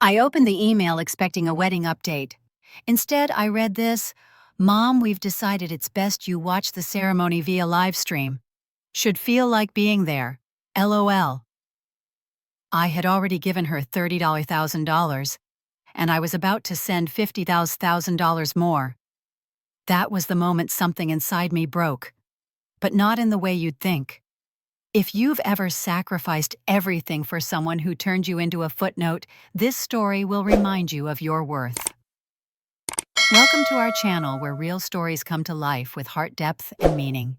I opened the email expecting a wedding update. Instead, I read this: Mom, we've decided it's best you watch the ceremony via Livestream. Should feel like being there. LOL. I had already given her $30,000, and I was about to send $50,000 more. That was the moment something inside me broke. But not in the way you'd think. If you've ever sacrificed everything for someone who turned you into a footnote, this story will remind you of your worth. Welcome to our channel where real stories come to life with heart depth and meaning.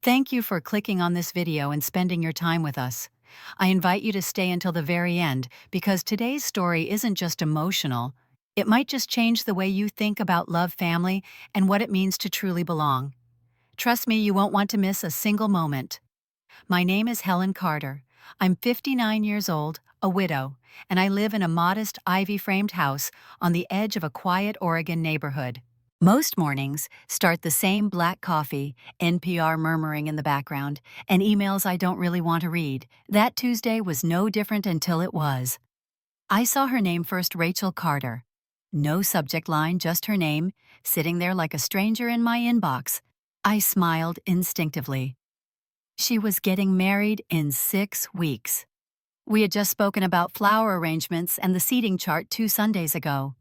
Thank you for clicking on this video and spending your time with us. I invite you to stay until the very end because today's story isn't just emotional. It might just change the way you think about love, family, and what it means to truly belong. Trust me, you won't want to miss a single moment. My name is Helen Carter. I'm 59 years old, a widow, and I live in a modest ivy-framed house on the edge of a quiet Oregon neighborhood. Most mornings start the same black coffee, NPR murmuring in the background, and emails I don't really want to read. That Tuesday was no different until it was. I saw her name first, Rachel Carter. No subject line, just her name, sitting there like a stranger in my inbox. I smiled instinctively. She was getting married in 6 weeks. We had just spoken about flower arrangements and the seating chart 2 Sundays ago.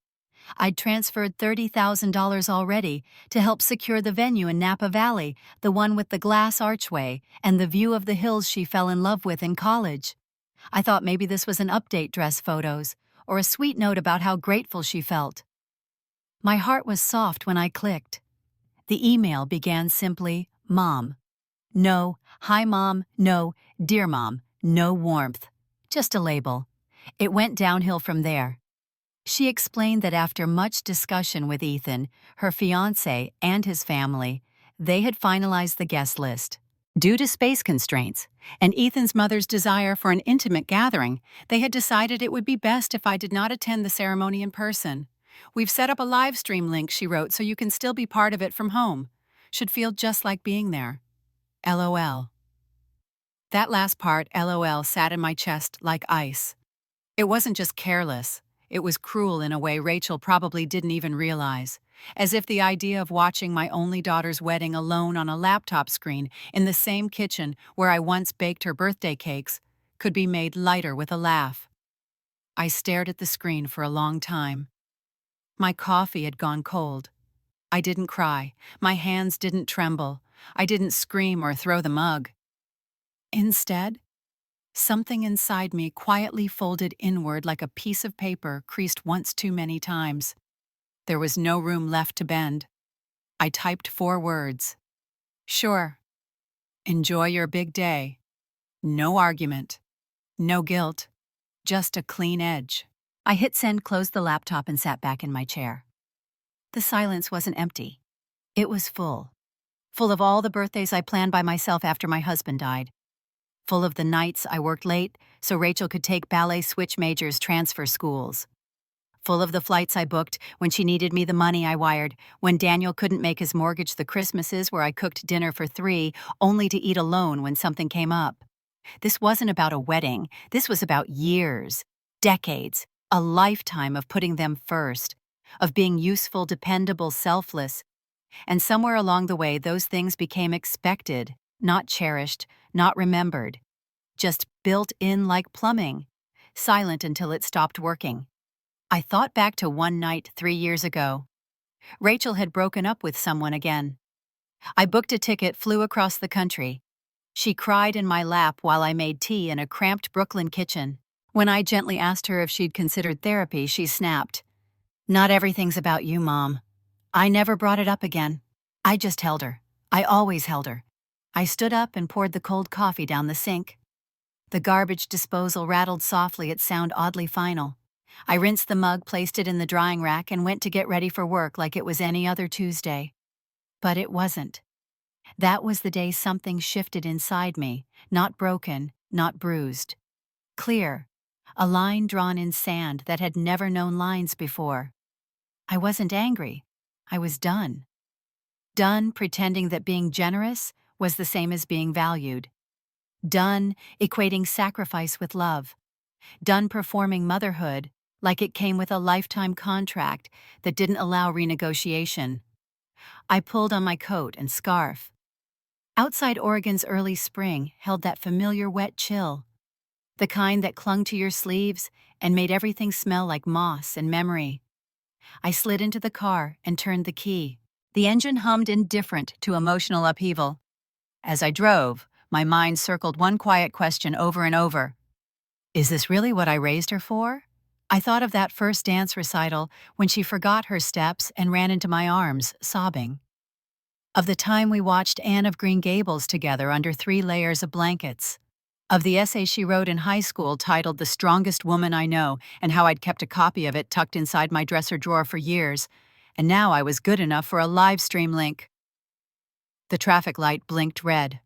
I'd transferred $30,000 already to help secure the venue in Napa Valley, the one with the glass archway and the view of the hills she fell in love with in college. I thought maybe this was an update dress photos or a sweet note about how grateful she felt. My heart was soft when I clicked. The email began simply, Mom. No, hi Mom, no, dear Mom, no warmth. Just a label. It went downhill from there. She explained that after much discussion with Ethan, her fiancé, and his family, they had finalized the guest list. Due to space constraints and Ethan's mother's desire for an intimate gathering, they had decided it would be best if I did not attend the ceremony in person. We've set up a live stream link, she wrote, so you can still be part of it from home. Should feel just like being there. LOL. That last part, LOL, sat in my chest like ice. It wasn't just careless. It was cruel in a way Rachel probably didn't even realize. As if the idea of watching my only daughter's wedding alone on a laptop screen in the same kitchen where I once baked her birthday cakes could be made lighter with a laugh. I stared at the screen for a long time. My coffee had gone cold. I didn't cry. My hands didn't tremble. I didn't scream or throw the mug. Instead, something inside me quietly folded inward like a piece of paper creased once too many times. There was no room left to bend. I typed 4 words. Sure. Enjoy your big day. No argument. No guilt. Just a clean edge. I hit send, closed the laptop, and sat back in my chair. The silence wasn't empty. It was full. Full of all the birthdays I planned by myself after my husband died. Full of the nights I worked late so Rachel could take ballet switch majors transfer schools. Full of the flights I booked when she needed me, the money I wired when Daniel couldn't make his mortgage, the Christmases where I cooked dinner for 3 only to eat alone when something came up. This wasn't about a wedding. This was about years, decades, a lifetime of putting them first, of being useful, dependable, selfless. And somewhere along the way, those things became expected, not cherished, not remembered, just built in like plumbing, silent until it stopped working. I thought back to one night 3 years ago. Rachel had broken up with someone again. I booked a ticket, flew across the country. She cried in my lap while I made tea in a cramped Brooklyn kitchen. When I gently asked her if she'd considered therapy, she snapped, "Not everything's about you, Mom." I never brought it up again. I just held her. I always held her. I stood up and poured the cold coffee down the sink. The garbage disposal rattled softly, its sound oddly final. I rinsed the mug, placed it in the drying rack, and went to get ready for work like it was any other Tuesday. But it wasn't. That was the day something shifted inside me, not broken, not bruised. Clear, a line drawn in sand that had never known lines before. I wasn't angry. I was done. Done pretending that being generous was the same as being valued. Done equating sacrifice with love. Done performing motherhood like it came with a lifetime contract that didn't allow renegotiation. I pulled on my coat and scarf. Outside Oregon's early spring held that familiar wet chill, the kind that clung to your sleeves and made everything smell like moss and memory. I slid into the car and turned the key. The engine hummed indifferent to emotional upheaval. As I drove, my mind circled one quiet question over and over. Is this really what I raised her for? I thought of that first dance recital when she forgot her steps and ran into my arms, sobbing. Of the time we watched Anne of Green Gables together under 3 layers of blankets. Of the essay she wrote in high school titled The Strongest Woman I Know, and how I'd kept a copy of it tucked inside my dresser drawer for years, and now I was good enough for a Livestream link. The traffic light blinked red.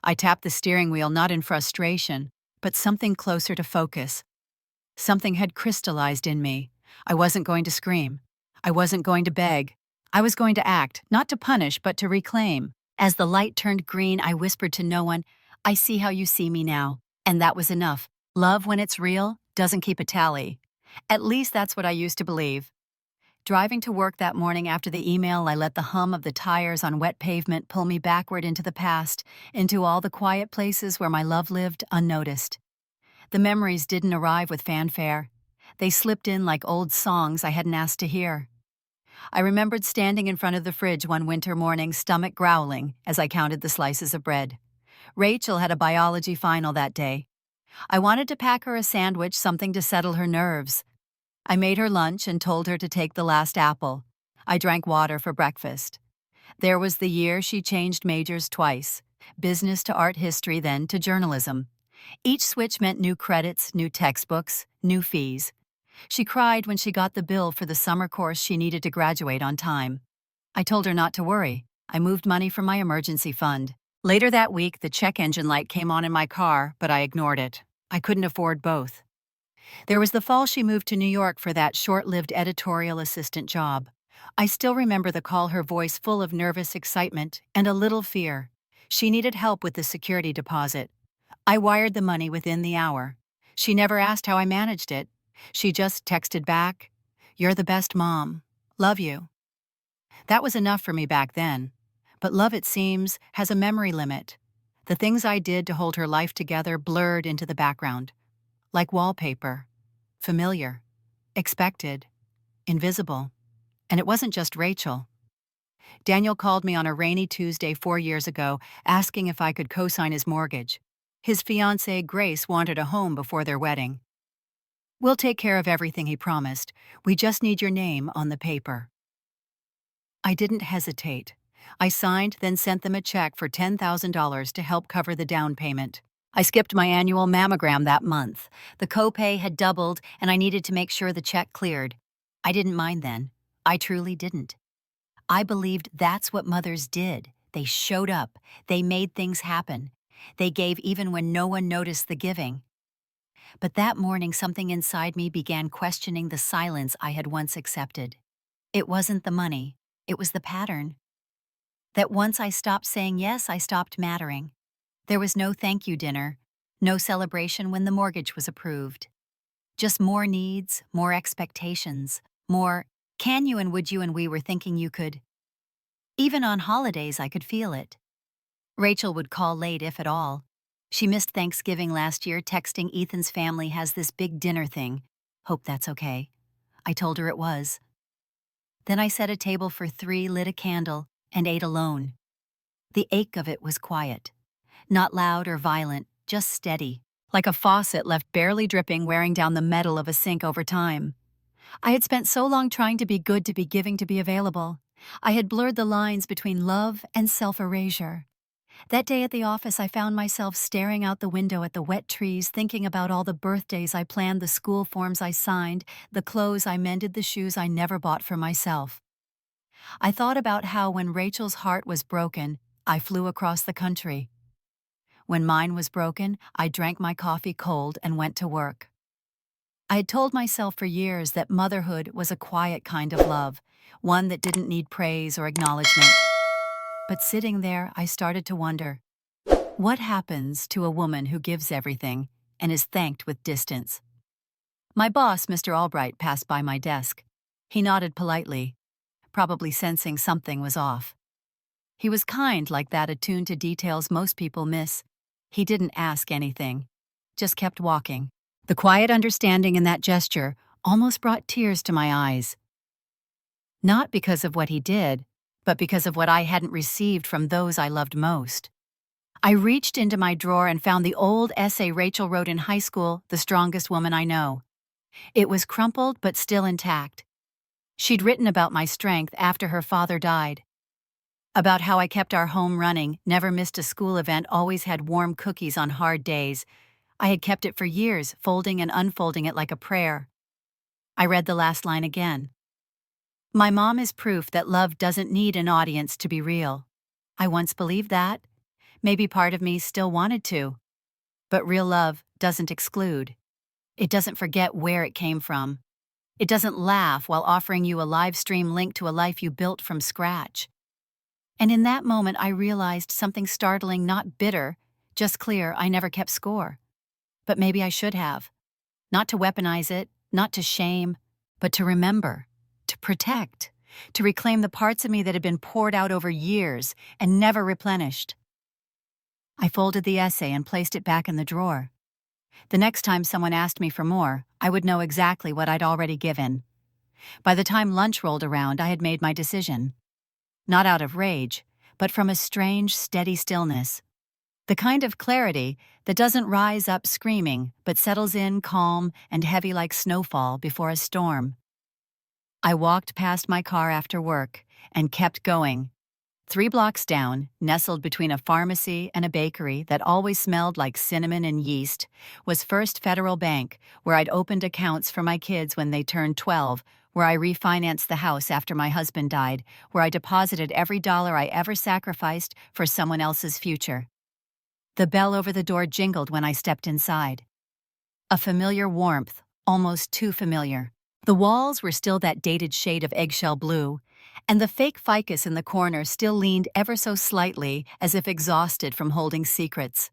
I tapped the steering wheel not in frustration, but something closer to focus. Something had crystallized in me. I wasn't going to scream. I wasn't going to beg. I was going to act, not to punish, but to reclaim. As the light turned green, I whispered to no one, I see how you see me now. And that was enough. Love, when it's real, doesn't keep a tally. At least that's what I used to believe. Driving to work that morning after the email, I let the hum of the tires on wet pavement pull me backward into the past, into all the quiet places where my love lived unnoticed. The memories didn't arrive with fanfare. They slipped in like old songs I hadn't asked to hear. I remembered standing in front of the fridge one winter morning, stomach growling, as I counted the slices of bread. Rachel had a biology final that day. I wanted to pack her a sandwich, something to settle her nerves. I made her lunch and told her to take the last apple. I drank water for breakfast. There was the year she changed majors twice, business to art history, then to journalism. Each switch meant new credits, new textbooks, new fees. She cried when she got the bill for the summer course she needed to graduate on time. I told her not to worry. I moved money from my emergency fund. Later that week, the check engine light came on in my car, but I ignored it. I couldn't afford both. There was the fall she moved to New York for that short-lived editorial assistant job. I still remember the call, her voice full of nervous excitement and a little fear. She needed help with the security deposit. I wired the money within the hour. She never asked how I managed it. She just texted back, "You're the best mom. Love you." That was enough for me back then. But love, it seems, has a memory limit. The things I did to hold her life together blurred into the background. Like wallpaper. Familiar. Expected. Invisible. And it wasn't just Rachel. Daniel called me on a rainy Tuesday 4 years ago, asking if I could co-sign his mortgage. His fiancée, Grace, wanted a home before their wedding. "We'll take care of everything," he promised. "We just need your name on the paper." I didn't hesitate. I signed, then sent them a check for $10,000 to help cover the down payment. I skipped my annual mammogram that month. The copay had doubled, and I needed to make sure the check cleared. I didn't mind then. I truly didn't. I believed that's what mothers did. They showed up. They made things happen. They gave even when no one noticed the giving. But that morning, something inside me began questioning the silence I had once accepted. It wasn't the money. It was the pattern. That once I stopped saying yes, I stopped mattering. There was no thank you dinner, no celebration when the mortgage was approved. Just more needs, more expectations, more can you and would you and we were thinking you could. Even on holidays, I could feel it. Rachel would call late, if at all. She missed Thanksgiving last year, texting, "Ethan's family has this big dinner thing. Hope that's okay." I told her it was. Then I set a table for 3, lit a candle, and ate alone. The ache of it was quiet. Not loud or violent, just steady, like a faucet left barely dripping, wearing down the metal of a sink over time. I had spent so long trying to be good, to be giving, to be available. I had blurred the lines between love and self-erasure. That day at the office, I found myself staring out the window at the wet trees, thinking about all the birthdays I planned, the school forms I signed, the clothes I mended, the shoes I never bought for myself. I thought about how when Rachel's heart was broken, I flew across the country. When mine was broken, I drank my coffee cold and went to work. I had told myself for years that motherhood was a quiet kind of love, one that didn't need praise or acknowledgement. But sitting there, I started to wonder, what happens to a woman who gives everything and is thanked with distance? My boss, Mr. Albright, passed by my desk. He nodded politely, probably sensing something was off. He was kind, like that, attuned to details most people miss. He didn't ask anything, just kept walking. The quiet understanding in that gesture almost brought tears to my eyes. Not because of what he did, but because of what I hadn't received from those I loved most. I reached into my drawer and found the old essay Rachel wrote in high school, The Strongest Woman I Know. It was crumpled but still intact. She'd written about my strength after her father died. About how I kept our home running, never missed a school event, always had warm cookies on hard days. I had kept it for years, folding and unfolding it like a prayer. I read the last line again. My mom is proof that love doesn't need an audience to be real. I once believed that. Maybe part of me still wanted to. But real love doesn't exclude. It doesn't forget where it came from. It doesn't laugh while offering you a live stream link to a life you built from scratch. And in that moment, I realized something startling, not bitter, just clear. I never kept score. But maybe I should have. Not to weaponize it, not to shame, but to remember, to protect, to reclaim the parts of me that had been poured out over years and never replenished. I folded the essay and placed it back in the drawer. The next time someone asked me for more, I would know exactly what I'd already given. By the time lunch rolled around, I had made my decision. Not out of rage, but from a strange, steady stillness. The kind of clarity that doesn't rise up screaming, but settles in calm and heavy like snowfall before a storm. I walked past my car after work and kept going. 3 blocks down, nestled between a pharmacy and a bakery that always smelled like cinnamon and yeast, was First Federal Bank, where I'd opened accounts for my kids when they turned 12, where I refinanced the house after my husband died, where I deposited every dollar I ever sacrificed for someone else's future. The bell over the door jingled when I stepped inside. A familiar warmth, almost too familiar. The walls were still that dated shade of eggshell blue, and the fake ficus in the corner still leaned ever so slightly as if exhausted from holding secrets.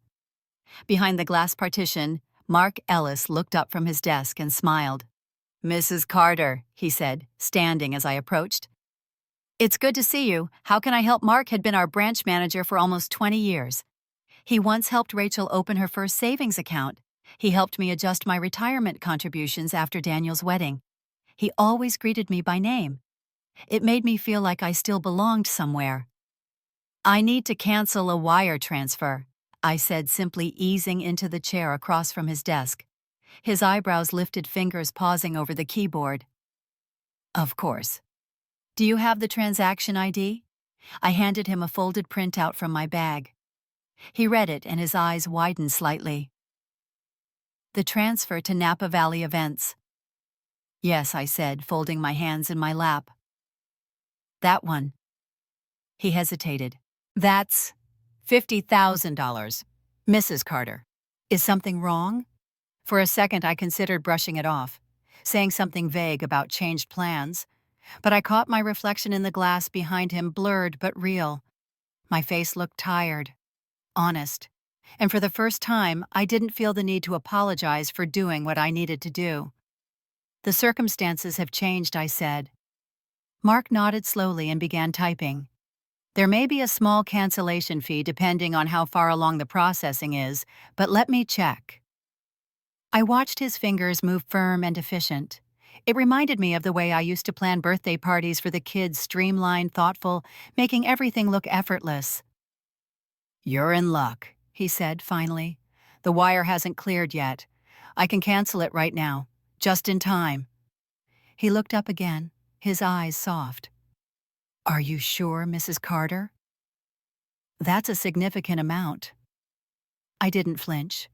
Behind the glass partition, Mark Ellis looked up from his desk and smiled. "Mrs. Carter," he said, standing as I approached. "It's good to see you. How can I help?" Mark had been our branch manager for almost 20 years. He once helped Rachel open her first savings account. He helped me adjust my retirement contributions after Daniel's wedding. He always greeted me by name. It made me feel like I still belonged somewhere. "I need to cancel a wire transfer," I said, simply easing into the chair across from his desk. His eyebrows lifted, fingers pausing over the keyboard. "Of course. Do you have the transaction ID?" I handed him a folded printout from my bag. He read it and his eyes widened slightly. "The transfer to Napa Valley Events." "Yes," I said, folding my hands in my lap. "That one." He hesitated. "That's $50,000, Mrs. Carter. Is something wrong?" For a second I considered brushing it off, saying something vague about changed plans, but I caught my reflection in the glass behind him, blurred but real. My face looked tired, honest, and for the first time I didn't feel the need to apologize for doing what I needed to do. "The circumstances have changed," I said. Mark nodded slowly and began typing. "There may be a small cancellation fee depending on how far along the processing is, but let me check." I watched his fingers move firm and efficient. It reminded me of the way I used to plan birthday parties for the kids, streamlined, thoughtful, making everything look effortless. "You're in luck," he said finally. "The wire hasn't cleared yet. I can cancel it right now, just in time." He looked up again, his eyes soft. "Are you sure, Mrs. Carter?" "That's a significant amount." I didn't flinch.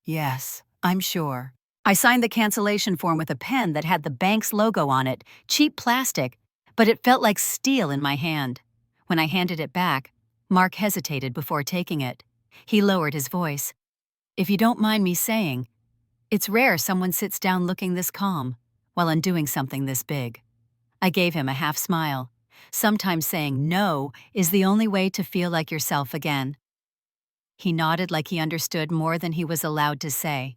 "Yes, I'm sure." I signed the cancellation form with a pen that had the bank's logo on it, cheap plastic, but it felt like steel in my hand. When I handed it back, Mark hesitated before taking it. He lowered his voice. "If you don't mind me saying, it's rare someone sits down looking this calm while undoing something this big." I gave him a half smile. Sometimes saying no is the only way to feel like yourself again. He nodded like he understood more than he was allowed to say.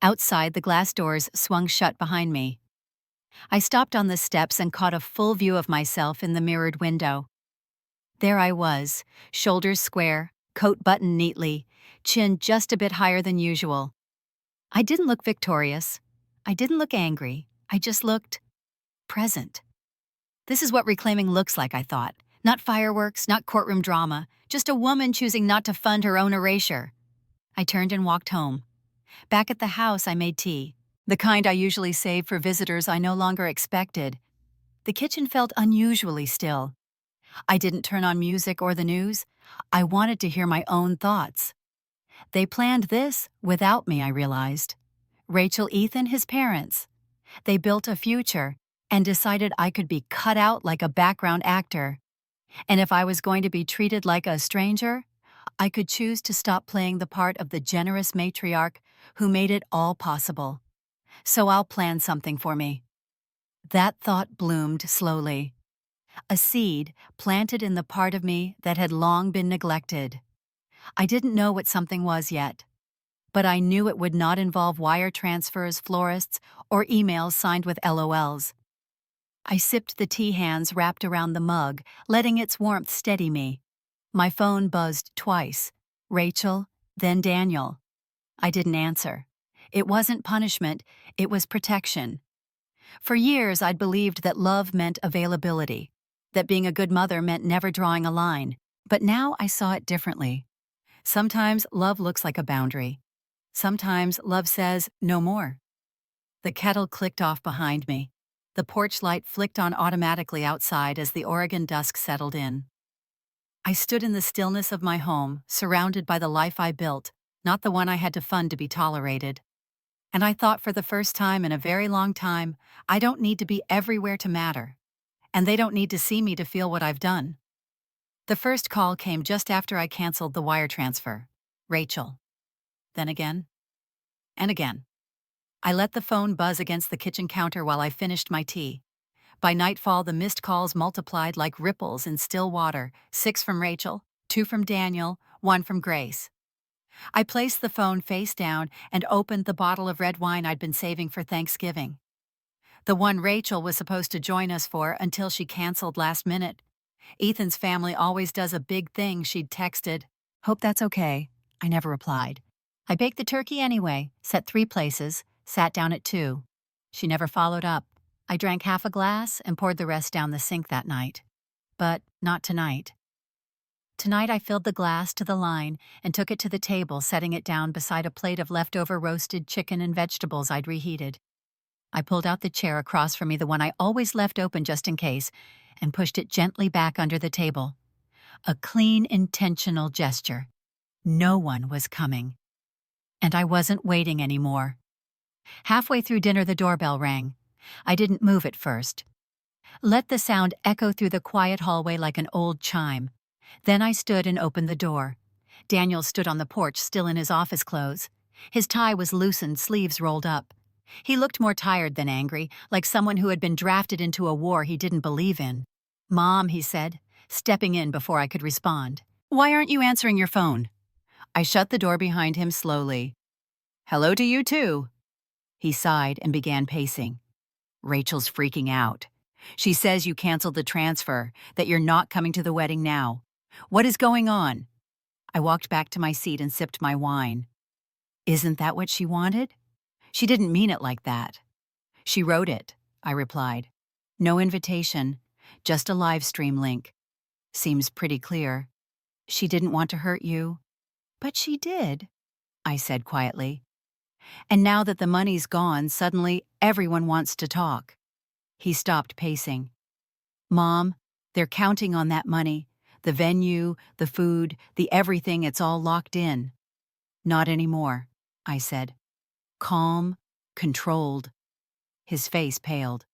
Outside, the glass doors swung shut behind me. I stopped on the steps and caught a full view of myself in the mirrored window. There I was, shoulders square, coat buttoned neatly, chin just a bit higher than usual. I didn't look victorious. I didn't look angry. I just looked present. This is what reclaiming looks like, I thought. Not fireworks, not courtroom drama, just a woman choosing not to fund her own erasure. I turned and walked home. Back at the house, I made tea, the kind I usually save for visitors I no longer expected. The kitchen felt unusually still. I didn't turn on music or the news. I wanted to hear my own thoughts. They planned this without me, I realized. Rachel, Ethan, his parents. They built a future and decided I could be cut out like a background actor. And if I was going to be treated like a stranger, I could choose to stop playing the part of the generous matriarch who made it all possible. So I'll plan something for me. That thought bloomed slowly. A seed planted in the part of me that had long been neglected. I didn't know what something was yet, but I knew it would not involve wire transfers, florists, or emails signed with LOLs. I sipped the tea hands wrapped around the mug, letting its warmth steady me. My phone buzzed twice. Rachel, then Daniel. I didn't answer. It wasn't punishment, it was protection. For years, I'd believed that love meant availability, that being a good mother meant never drawing a line. But now I saw it differently. Sometimes love looks like a boundary. Sometimes love says, no more. The kettle clicked off behind me. The porch light flicked on automatically outside as the Oregon dusk settled in. I stood in the stillness of my home, surrounded by the life I built, not the one I had to fund to be tolerated. And I thought for the first time in a very long time, I don't need to be everywhere to matter. And they don't need to see me to feel what I've done. The first call came just after I canceled the wire transfer. Rachel. Then again. And again. I let the phone buzz against the kitchen counter while I finished my tea. By nightfall, the missed calls multiplied like ripples in still water, 6 from Rachel, 2 from Daniel, 1 from Grace. I placed the phone face down and opened the bottle of red wine I'd been saving for Thanksgiving. The one Rachel was supposed to join us for until she canceled last minute. Ethan's family always does a big thing, she'd texted. Hope that's okay. I never replied. I baked the turkey anyway, set 3 places, sat down at 2. She never followed up. I drank half a glass and poured the rest down the sink that night. But not tonight. Tonight I filled the glass to the line and took it to the table, setting it down beside a plate of leftover roasted chicken and vegetables I'd reheated. I pulled out the chair across from me, the one I always left open just in case, and pushed it gently back under the table. A clean, intentional gesture. No one was coming. And I wasn't waiting anymore. Halfway through dinner, the doorbell rang. I didn't move at first. Let the sound echo through the quiet hallway like an old chime. Then I stood and opened the door. Daniel stood on the porch, still in his office clothes. His tie was loosened, sleeves rolled up. He looked more tired than angry, like someone who had been drafted into a war he didn't believe in. "Mom," he said, stepping in before I could respond. "Why aren't you answering your phone?" I shut the door behind him slowly. "Hello to you too." He sighed and began pacing. "Rachel's freaking out. She says you canceled the transfer, that you're not coming to the wedding now. What is going on?" I walked back to my seat and sipped my wine. "Isn't that what she wanted? She didn't mean it like that." "She wrote it," I replied. "No invitation, just a live stream link. Seems pretty clear. She didn't want to hurt you." "But she did," I said quietly. "And now that the money's gone, suddenly everyone wants to talk." He stopped pacing. "Mom, they're counting on that money. The venue, the food, the everything, it's all locked in." "Not anymore," I said. Calm, controlled. His face paled.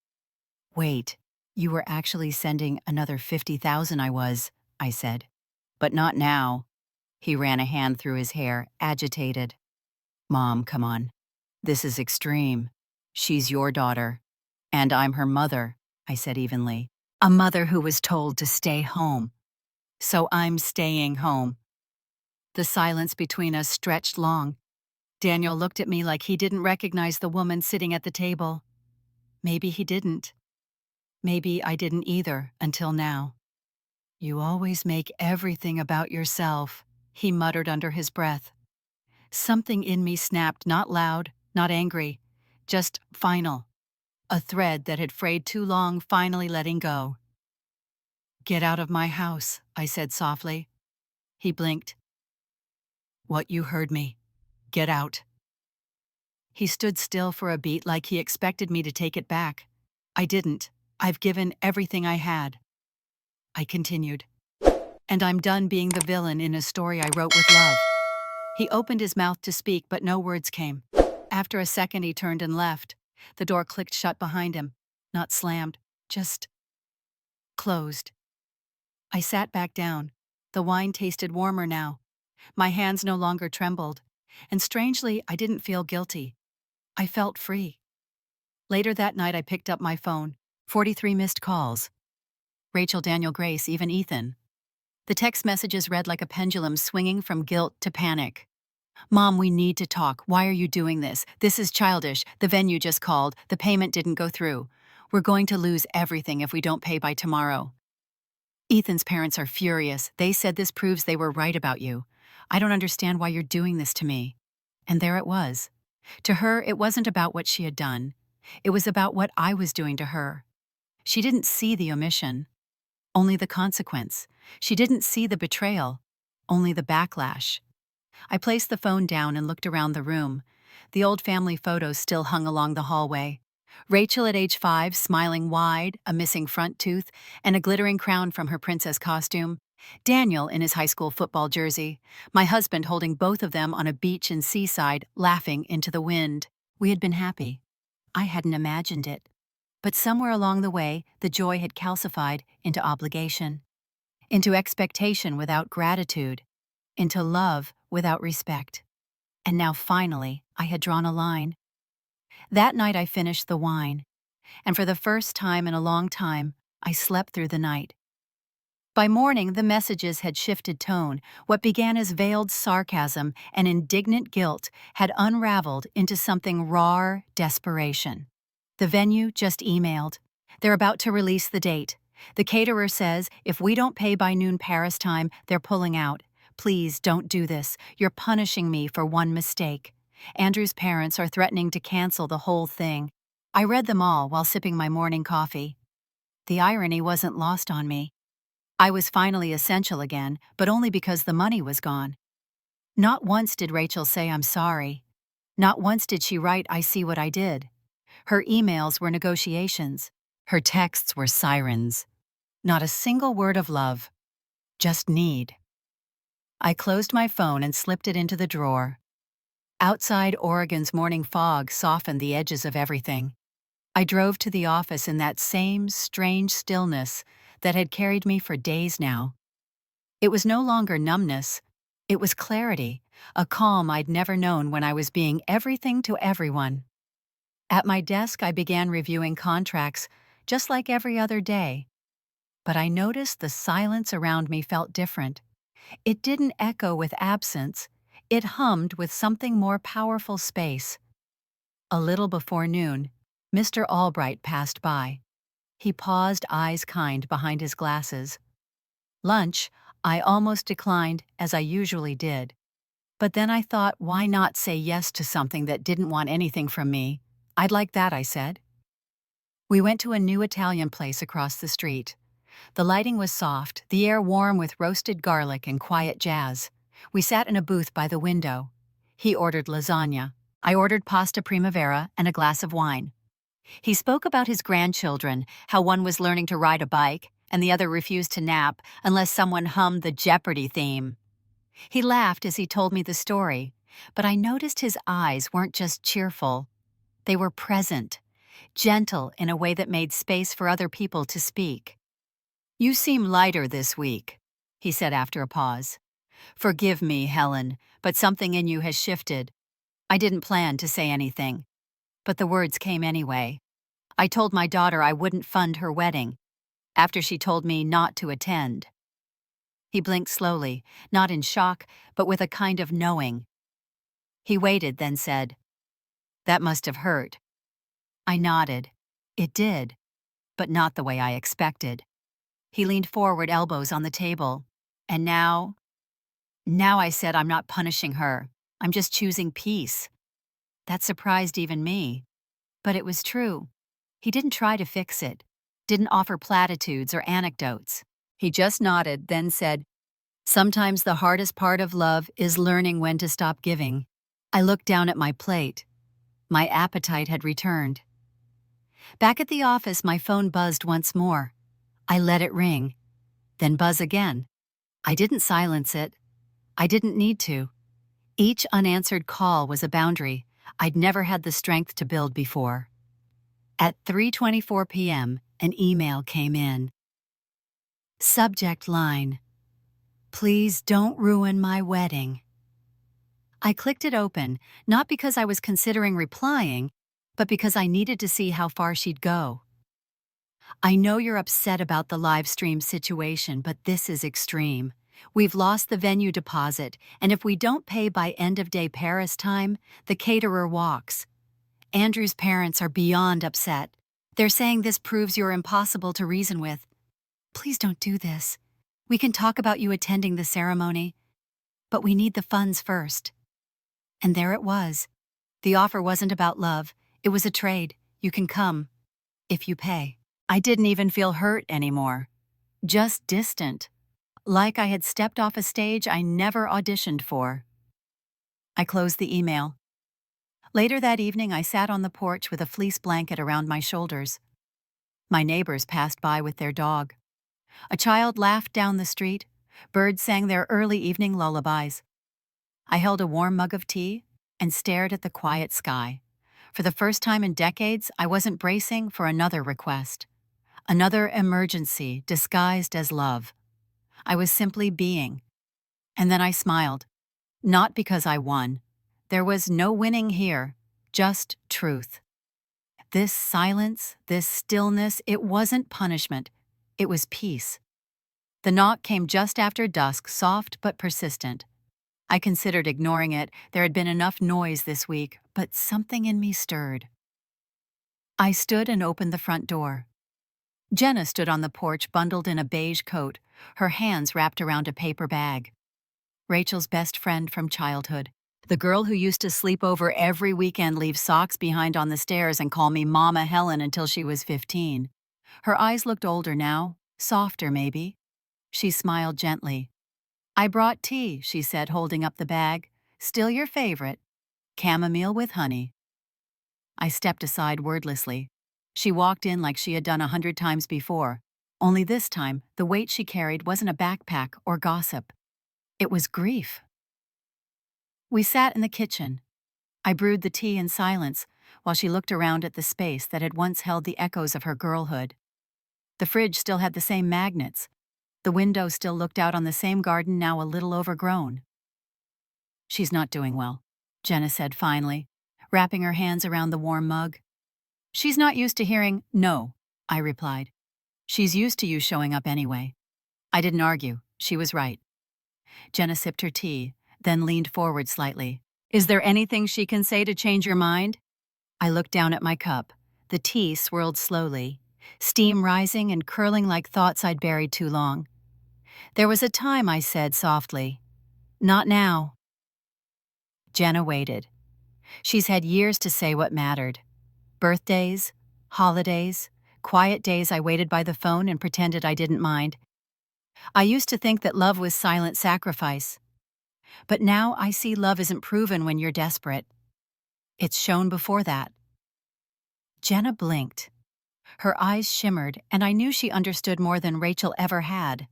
"Wait, you were actually sending another 50,000 I said. "But not now." He ran a hand through his hair, agitated. "Mom, come on. This is extreme. She's your daughter. And I'm her mother," I said evenly. "A mother who was told to stay home. So I'm staying home." The silence between us stretched long. Daniel looked at me like he didn't recognize the woman sitting at the table. Maybe he didn't. Maybe I didn't either, until now. "You always make everything about yourself," he muttered under his breath. Something in me snapped, not loud, not angry, just final. A thread that had frayed too long finally letting go. "Get out of my house," I said softly. He blinked. "What, you heard me. Get out." He stood still for a beat like he expected me to take it back. I didn't. I've given everything I had. I continued. "And I'm done being the villain in a story I wrote with love." He opened his mouth to speak, but no words came. After a second, he turned and left. The door clicked shut behind him. Not slammed, just closed. I sat back down. The wine tasted warmer now. My hands no longer trembled. And strangely, I didn't feel guilty. I felt free. Later that night, I picked up my phone. 43 missed calls. Rachel, Daniel, Grace, even Ethan. The text messages read like a pendulum swinging from guilt to panic. "Mom, we need to talk. Why are you doing this? This is childish. The venue just called. The payment didn't go through. We're going to lose everything if we don't pay by tomorrow." "Ethan's parents are furious. They said this proves they were right about you. I don't understand why you're doing this to me." And there it was. To her, it wasn't about what she had done. It was about what I was doing to her. She didn't see the omission, only the consequence. She didn't see the betrayal, only the backlash. I placed the phone down and looked around the room. The old family photos still hung along the hallway. Rachel at age 5, smiling wide, a missing front tooth, and a glittering crown from her princess costume. Daniel in his high school football jersey. My husband holding both of them on a beach in Seaside, laughing into the wind. We had been happy. I hadn't imagined it. But somewhere along the way, the joy had calcified into obligation, into expectation without gratitude, into love without respect. And now finally, I had drawn a line. That night I finished the wine, and for the first time in a long time, I slept through the night. By morning, the messages had shifted tone. What began as veiled sarcasm and indignant guilt had unraveled into something raw desperation. The venue just emailed. "They're about to release the date. The caterer says if we don't pay by noon Paris time, they're pulling out. Please don't do this. You're punishing me for one mistake. Andrew's parents are threatening to cancel the whole thing." I read them all while sipping my morning coffee. The irony wasn't lost on me. I was finally essential again, but only because the money was gone. Not once did Rachel say I'm sorry. Not once did she write I see what I did. Her emails were negotiations. Her texts were sirens. Not a single word of love. Just need. I closed my phone and slipped it into the drawer. Outside, Oregon's morning fog softened the edges of everything. I drove to the office in that same strange stillness that had carried me for days now. It was no longer numbness. It was clarity, a calm I'd never known when I was being everything to everyone. At my desk, I began reviewing contracts, just like every other day. But I noticed the silence around me felt different. It didn't echo with absence. It hummed with something more powerful space. A little before noon, Mr. Albright passed by. He paused, eyes kind behind his glasses. Lunch, I almost declined, as I usually did. But then I thought, why not say yes to something that didn't want anything from me? "I'd like that," I said. We went to a new Italian place across the street. The lighting was soft, the air warm with roasted garlic and quiet jazz. We sat in a booth by the window. He ordered lasagna. I ordered pasta primavera and a glass of wine. He spoke about his grandchildren, how one was learning to ride a bike, and the other refused to nap unless someone hummed the Jeopardy theme. He laughed as he told me the story, but I noticed his eyes weren't just cheerful. They were present, gentle in a way that made space for other people to speak. "You seem lighter this week," he said after a pause. "Forgive me, Helen, but something in you has shifted." I didn't plan to say anything, but the words came anyway. I told my daughter I wouldn't fund her wedding, after she told me not to attend. He blinked slowly, not in shock, but with a kind of knowing. He waited, then said, "That must have hurt." I nodded. It did, but not the way I expected. He leaned forward, elbows on the table. And now I said, "I'm not punishing her. I'm just choosing peace." That surprised even me. But it was true. He didn't try to fix it, didn't offer platitudes or anecdotes. He just nodded, then said, "Sometimes the hardest part of love is learning when to stop giving." I looked down at my plate. My appetite had returned. Back at the office, my phone buzzed once more. I let it ring, then buzz again. I didn't silence it. I didn't need to. Each unanswered call was a boundary I'd never had the strength to build before. At 3:24 p.m., an email came in. Subject line: "Please don't ruin my wedding." I clicked it open, not because I was considering replying, but because I needed to see how far she'd go. "I know you're upset about the live stream situation, but this is extreme. We've lost the venue deposit, and if we don't pay by end-of-day Paris time, the caterer walks. Andrew's parents are beyond upset. They're saying this proves you're impossible to reason with. Please don't do this. We can talk about you attending the ceremony, but we need the funds first." And there it was. The offer wasn't about love. It was a trade. You can come, if you pay. I didn't even feel hurt anymore. Just distant. Like I had stepped off a stage I never auditioned for. I closed the email. Later that evening, I sat on the porch with a fleece blanket around my shoulders. My neighbors passed by with their dog. A child laughed down the street. Birds sang their early evening lullabies. I held a warm mug of tea and stared at the quiet sky. For the first time in decades, I wasn't bracing for another request. Another emergency disguised as love. I was simply being. And then I smiled. Not because I won. There was no winning here, just truth. This silence, this stillness, it wasn't punishment. It was peace. The knock came just after dusk, soft but persistent. I considered ignoring it. There had been enough noise this week, but something in me stirred. I stood and opened the front door. Jenna stood on the porch, bundled in a beige coat, her hands wrapped around a paper bag. Rachel's best friend from childhood. The girl who used to sleep over every weekend, leave socks behind on the stairs, and call me Mama Helen until she was 15. Her eyes looked older now, softer maybe. She smiled gently. "I brought tea," she said, holding up the bag. "Still your favorite. Chamomile with honey." I stepped aside wordlessly. She walked in like she had done 100 times before. Only this time, the weight she carried wasn't a backpack or gossip. It was grief. We sat in the kitchen. I brewed the tea in silence while she looked around at the space that had once held the echoes of her girlhood. The fridge still had the same magnets. The window still looked out on the same garden, now a little overgrown. "She's not doing well," Jenna said finally, wrapping her hands around the warm mug. "She's not used to hearing no," I replied. "She's used to you showing up anyway." I didn't argue. She was right. Jenna sipped her tea, then leaned forward slightly. "Is there anything she can say to change your mind?" I looked down at my cup. The tea swirled slowly, steam rising and curling like thoughts I'd buried too long. "There was a time," I said softly. "Not now." Jenna waited. She's had years to say what mattered. Birthdays, holidays, quiet days I waited by the phone and pretended I didn't mind. I used to think that love was silent sacrifice. But now I see love isn't proven when you're desperate. It's shown before that. Jenna blinked. Her eyes shimmered, and I knew she understood more than Rachel ever had.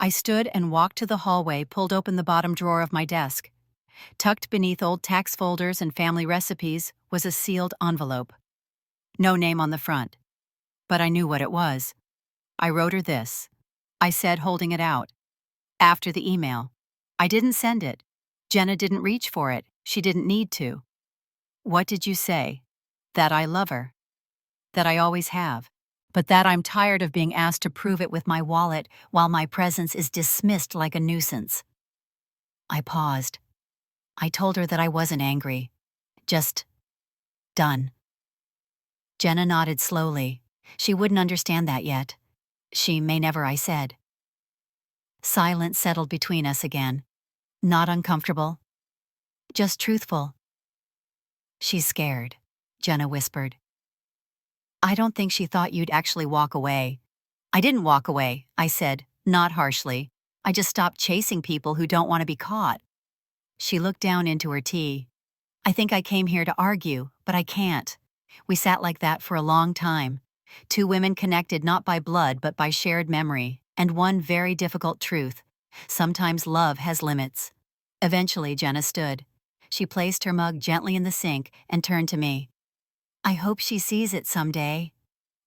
I stood and walked to the hallway, pulled open the bottom drawer of my desk. Tucked beneath old tax folders and family recipes was a sealed envelope. No name on the front. But I knew what it was. "I wrote her this," I said, holding it out. "After the email. I didn't send it. Jenna didn't reach for it. She didn't need to." "What did you say?" "That I love her. That I always have. But that I'm tired of being asked to prove it with my wallet while my presence is dismissed like a nuisance." I paused. I told her that I wasn't angry. Just done. Jenna nodded slowly. She wouldn't understand that yet. She may never, I said. Silence settled between us again. Not uncomfortable. Just truthful. She's scared, Jenna whispered. I don't think she thought you'd actually walk away. I didn't walk away, I said, not harshly. I just stopped chasing people who don't want to be caught. She looked down into her tea. I think I came here to argue, but I can't. We sat like that for a long time. Two women connected not by blood but by shared memory, and one very difficult truth. Sometimes love has limits. Eventually, Jenna stood. She placed her mug gently in the sink and turned to me. I hope she sees it someday.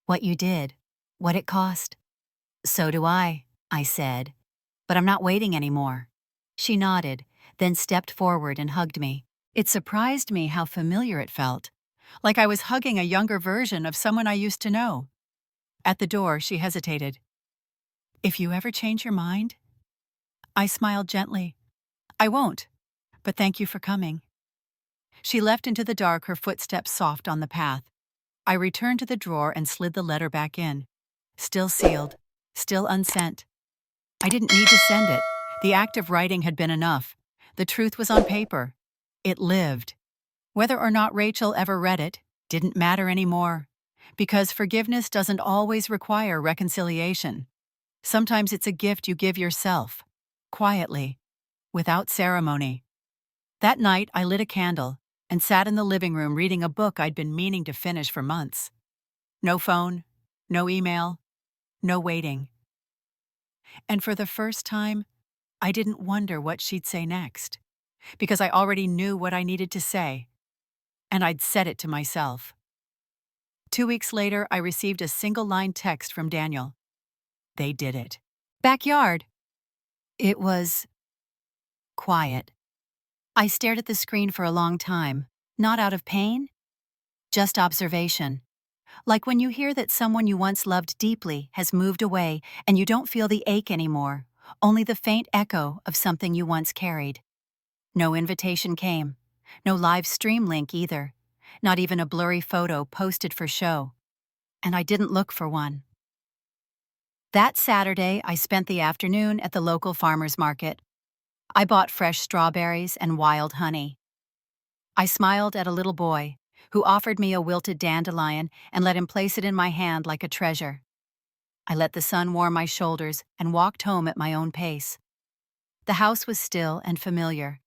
What you did. What it cost. So do I said. But I'm not waiting anymore. She nodded, then stepped forward and hugged me. It surprised me how familiar it felt. Like I was hugging a younger version of someone I used to know. At the door, she hesitated. If you ever change your mind? I smiled gently. I won't, but thank you for coming. She left into the dark, her footsteps soft on the path. I returned to the drawer and slid the letter back in. Still sealed, still unsent. I didn't need to send it. The act of writing had been enough. The truth was on paper. It lived. Whether or not Rachel ever read it didn't matter anymore, because forgiveness doesn't always require reconciliation. Sometimes it's a gift you give yourself, quietly, without ceremony. That night, I lit a candle and sat in the living room reading a book I'd been meaning to finish for months. No phone, no email, no waiting. And for the first time, I didn't wonder what she'd say next, because I already knew what I needed to say, and I'd said it to myself. 2 weeks later, I received a single-line text from Daniel. They did it. Backyard. It was quiet. I stared at the screen for a long time, not out of pain, just observation. Like when you hear that someone you once loved deeply has moved away and you don't feel the ache anymore, only the faint echo of something you once carried. No invitation came. No live stream link either. Not even a blurry photo posted for show. And I didn't look for one. That Saturday, I spent the afternoon at the local farmer's market. I bought fresh strawberries and wild honey. I smiled at a little boy who offered me a wilted dandelion and let him place it in my hand like a treasure. I let the sun warm my shoulders and walked home at my own pace. The house was still and familiar.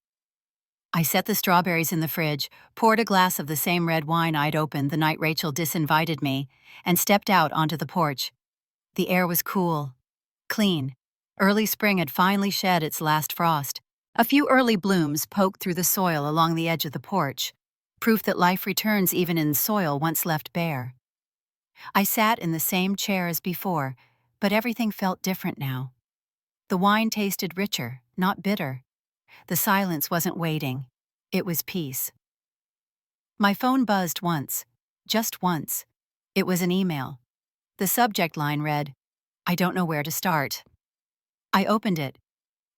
I set the strawberries in the fridge, poured a glass of the same red wine I'd opened the night Rachel disinvited me, and stepped out onto the porch. The air was cool, clean. Early spring had finally shed its last frost. A few early blooms poked through the soil along the edge of the porch, proof that life returns even in soil once left bare. I sat in the same chair as before, but everything felt different now. The wine tasted richer, not bitter. The silence wasn't waiting. It was peace. My phone buzzed once, just once. It was an email. The subject line read, I don't know where to start. I opened it.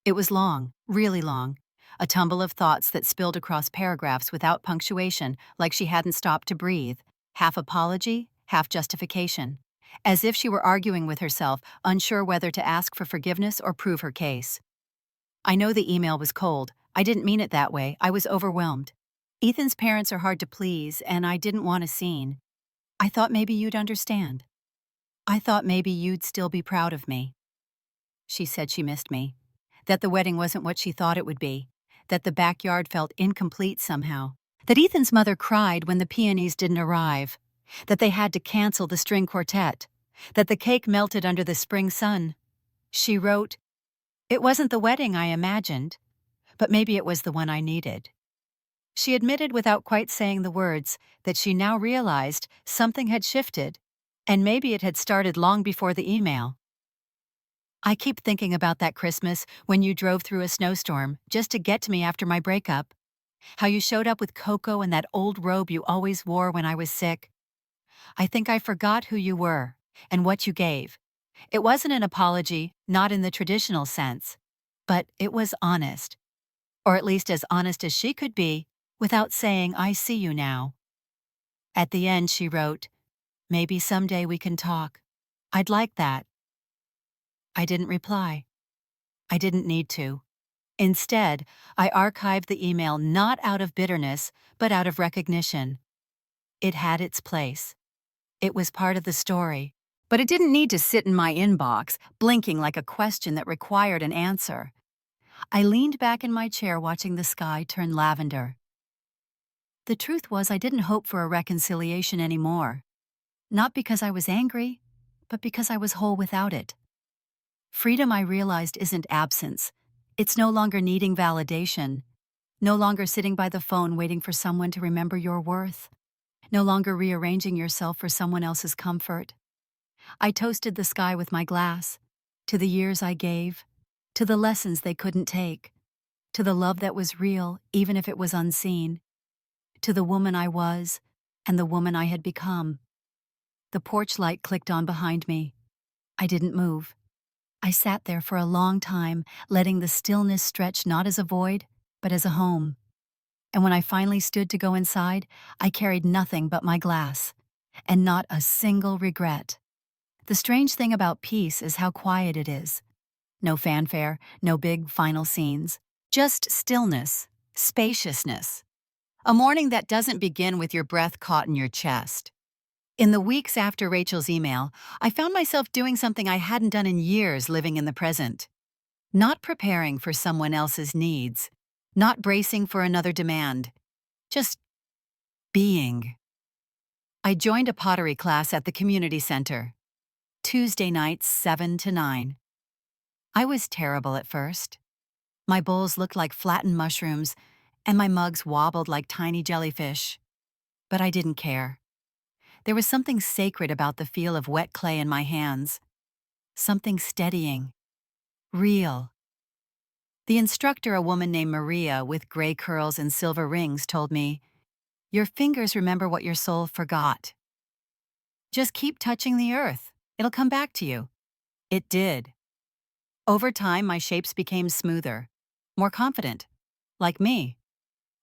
It was long, really long, a tumble of thoughts that spilled across paragraphs without punctuation, like she hadn't stopped to breathe, half apology, half justification, as if she were arguing with herself, unsure whether to ask for forgiveness or prove her case. I know the email was cold. I didn't mean it that way. I was overwhelmed. Ethan's parents are hard to please, and I didn't want a scene. I thought maybe you'd understand. I thought maybe you'd still be proud of me. She said she missed me, that the wedding wasn't what she thought it would be, that the backyard felt incomplete somehow, that Ethan's mother cried when the peonies didn't arrive, that they had to cancel the string quartet, that the cake melted under the spring sun. She wrote, it wasn't the wedding I imagined, but maybe it was the one I needed. She admitted without quite saying the words that she now realized something had shifted, and maybe it had started long before the email. I keep thinking about that Christmas when you drove through a snowstorm just to get to me after my breakup. How you showed up with cocoa and that old robe you always wore when I was sick. I think I forgot who you were and what you gave. It wasn't an apology, not in the traditional sense, but it was honest. or at least as honest as she could be, without saying, "I see you now." At the end, she wrote, "Maybe someday we can talk. I'd like that." I didn't reply. I didn't need to. Instead, I archived the email not out of bitterness, but out of recognition. It had its place. It was part of the story. But it didn't need to sit in my inbox, blinking like a question that required an answer. I leaned back in my chair watching the sky turn lavender. The truth was, I didn't hope for a reconciliation anymore. Not because I was angry, but because I was whole without it. Freedom, I realized, isn't absence. It's no longer needing validation. No longer sitting by the phone waiting for someone to remember your worth. No longer rearranging yourself for someone else's comfort. I toasted the sky with my glass, to the years I gave, to the lessons they couldn't take, to the love that was real even if it was unseen, to the woman I was and the woman I had become. The porch light clicked on behind me. I didn't move. I sat there for a long time, letting the stillness stretch not as a void, but as a home. And when I finally stood to go inside, I carried nothing but my glass, and not a single regret. The strange thing about peace is how quiet it is. No fanfare, no big final scenes. Just stillness, spaciousness. A morning that doesn't begin with your breath caught in your chest. In the weeks after Rachel's email, I found myself doing something I hadn't done in years, living in the present. Not preparing for someone else's needs. Not bracing for another demand. Just being. I joined a pottery class at the community center. Tuesday nights, 7 to 9. I was terrible at first. My bowls looked like flattened mushrooms, and my mugs wobbled like tiny jellyfish. But I didn't care. There was something sacred about the feel of wet clay in my hands. Something steadying. Real. The instructor, a woman named Maria with gray curls and silver rings, told me, "Your fingers remember what your soul forgot. Just keep touching the earth. It'll come back to you." It did. Over time, my shapes became smoother, more confident, like me.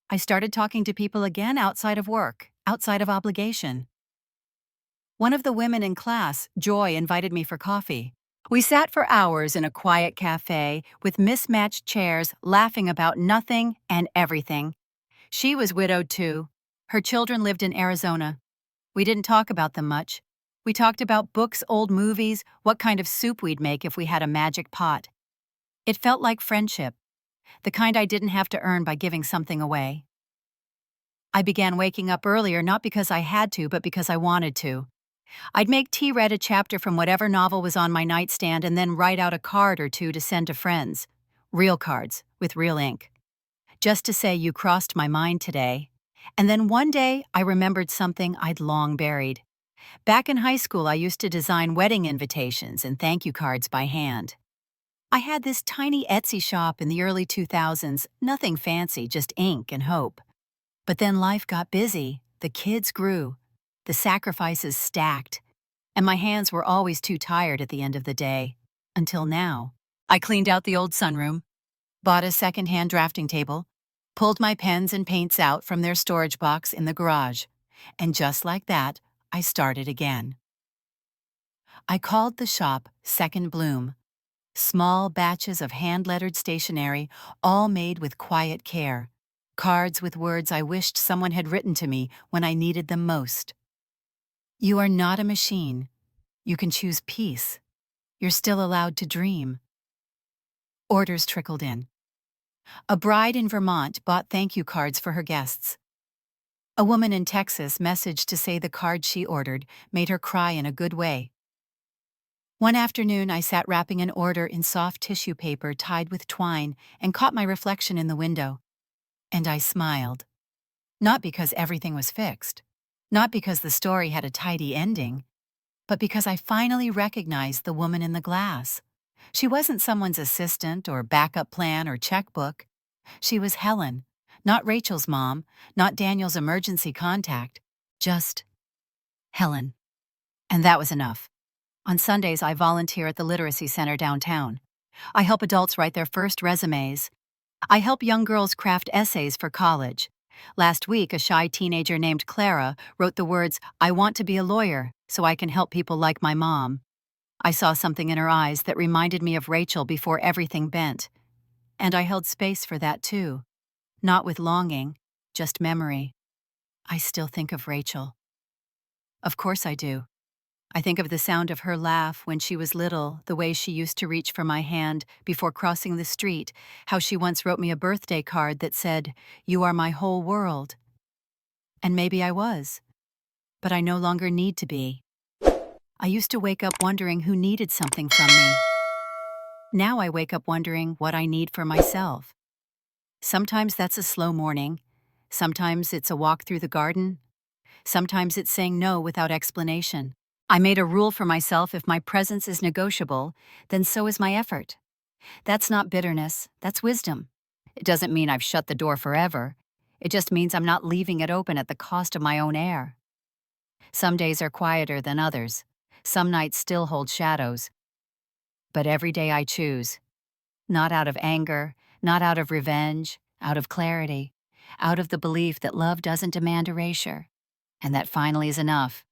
I started talking to people again outside of work, outside of obligation. One of the women in class, Joy, invited me for coffee. We sat for hours in a quiet cafe with mismatched chairs, laughing about nothing and everything. She was widowed too. Her children lived in Arizona. We didn't talk about them much. We talked about books, old movies, what kind of soup we'd make if we had a magic pot. It felt like friendship, the kind I didn't have to earn by giving something away. I began waking up earlier not because I had to, but because I wanted to. I'd make tea, read a chapter from whatever novel was on my nightstand, and then write out a card or two to send to friends. Real cards, with real ink. Just to say, "You crossed my mind today." And then one day, I remembered something I'd long buried. Back in high school, I used to design wedding invitations and thank you cards by hand. I had this tiny Etsy shop in the early 2000s, nothing fancy, just ink and hope. But then life got busy, the kids grew, the sacrifices stacked, and my hands were always too tired at the end of the day. Until now. I cleaned out the old sunroom, bought a second-hand drafting table, pulled my pens and paints out from their storage box in the garage, and just like that, I started again. I called the shop Second Bloom. Small batches of hand-lettered stationery, all made with quiet care. Cards with words I wished someone had written to me when I needed them most. You are not a machine. You can choose peace. You're still allowed to dream. Orders trickled in. A bride in Vermont bought thank you cards for her guests. A woman in Texas messaged to say the card she ordered made her cry in a good way. One afternoon, I sat wrapping an order in soft tissue paper tied with twine and caught my reflection in the window. And I smiled. Not because everything was fixed. Not because the story had a tidy ending. But because I finally recognized the woman in the glass. She wasn't someone's assistant or backup plan or checkbook. She was Helen, not Rachel's mom, not Daniel's emergency contact, just Helen. And that was enough. On Sundays, I volunteer at the Literacy Center downtown. I help adults write their first resumes. I help young girls craft essays for college. Last week, a shy teenager named Clara wrote the words, "I want to be a lawyer, so I can help people like my mom." I saw something in her eyes that reminded me of Rachel before everything bent. And I held space for that too. Not with longing, just memory. I still think of Rachel. Of course I do. I think of the sound of her laugh when she was little, the way she used to reach for my hand before crossing the street, how she once wrote me a birthday card that said, "You are my whole world." And maybe I was, but I no longer need to be. I used to wake up wondering who needed something from me. Now I wake up wondering what I need for myself. Sometimes that's a slow morning. Sometimes it's a walk through the garden. Sometimes it's saying no without explanation. I made a rule for myself: if my presence is negotiable, then so is my effort. That's not bitterness, that's wisdom. It doesn't mean I've shut the door forever. It just means I'm not leaving it open at the cost of my own air. Some days are quieter than others. Some nights still hold shadows. But every day I choose. Not out of anger, not out of revenge, out of clarity, out of the belief that love doesn't demand erasure, and that finally is enough.